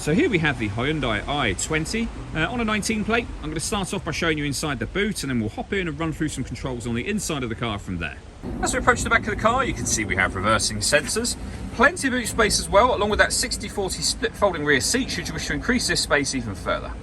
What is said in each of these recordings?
So here we have the Hyundai i20 on a 19 plate. I'm going to start off by showing you inside the boot, and then we'll hop in and run through some controls on the inside of the car from there. As we approach the back of the car, you can see we have reversing sensors, plenty of boot space as well, along with that 60/40 split folding rear seat should you wish to increase this space even further.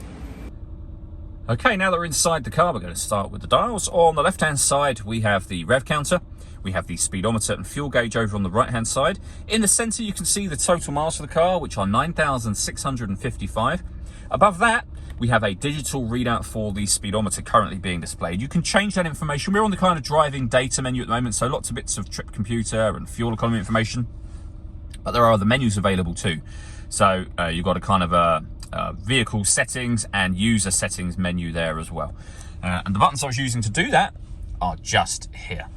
Okay, now that we're inside the car, we're going to start with the dials. On the left-hand side, we have the rev counter. We have the speedometer and fuel gauge over on the right-hand side. In the center, you can see the total miles for the car, which are 9,655. Above that, we have a digital readout for the speedometer currently being displayed. You can change that information. We're on the kind of driving data menu at the moment, so lots of bits of trip computer and fuel economy information. But there are other menus available too. So you've got a kind of a vehicle settings and user settings menu there as well. And the buttons I was using to do that are just here.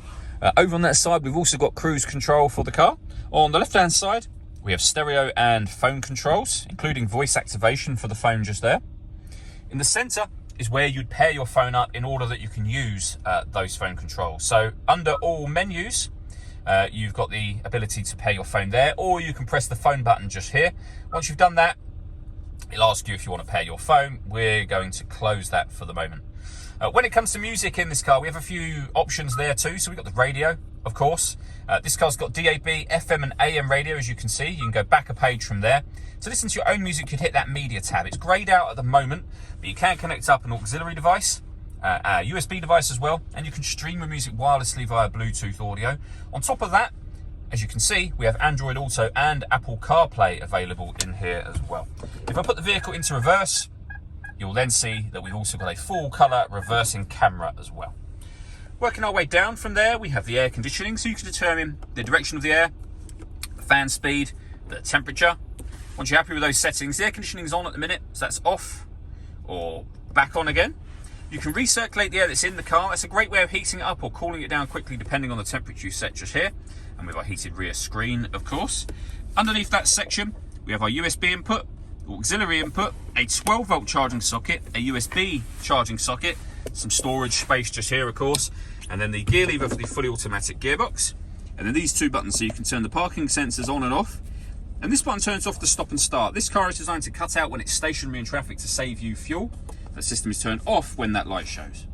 Over on that side, we've also got cruise control for the car. On the left-hand side, we have stereo and phone controls, including voice activation for the phone just there. In the center is where you'd pair your phone up in order that you can use those phone controls. So under all menus, you've got the ability to pair your phone there, or you can press the phone button just here. Once you've done that, it'll ask you if you want to pair your phone. We're going to close that for the moment. When it comes to music in this car, we have a few options there too. So we've got the radio, of course. This car's got DAB, FM and AM radio, as you can see. You can go back a page from there. To listen to your own music, you'd hit that media tab. It's greyed out at the moment, but you can connect up an auxiliary device, a USB device as well, and you can stream your music wirelessly via Bluetooth audio. On top of that, as you can see, we have Android Auto and Apple CarPlay available in here as well. If I put the vehicle into reverse, you'll then see that we've also got a full colour reversing camera as well. Working our way down from there, we have the air conditioning, so you can determine the direction of the air, the fan speed, the temperature. Once you're happy with those settings, the air conditioning is on at the minute, so that's off or back on again. You can recirculate the air that's in the car. That's a great way of heating it up or cooling it down quickly depending on the temperature you set just here. And with our heated rear screen, of course. Underneath that section, we have our USB input, auxiliary input, a 12-volt charging socket, a USB charging socket, some storage space just here, of course, and then the gear lever for the fully automatic gearbox, and then these two buttons so you can turn the parking sensors on and off, and this button turns off the stop and start. This car is designed to cut out when it's stationary in traffic to save you fuel. The system is turned off when that light shows.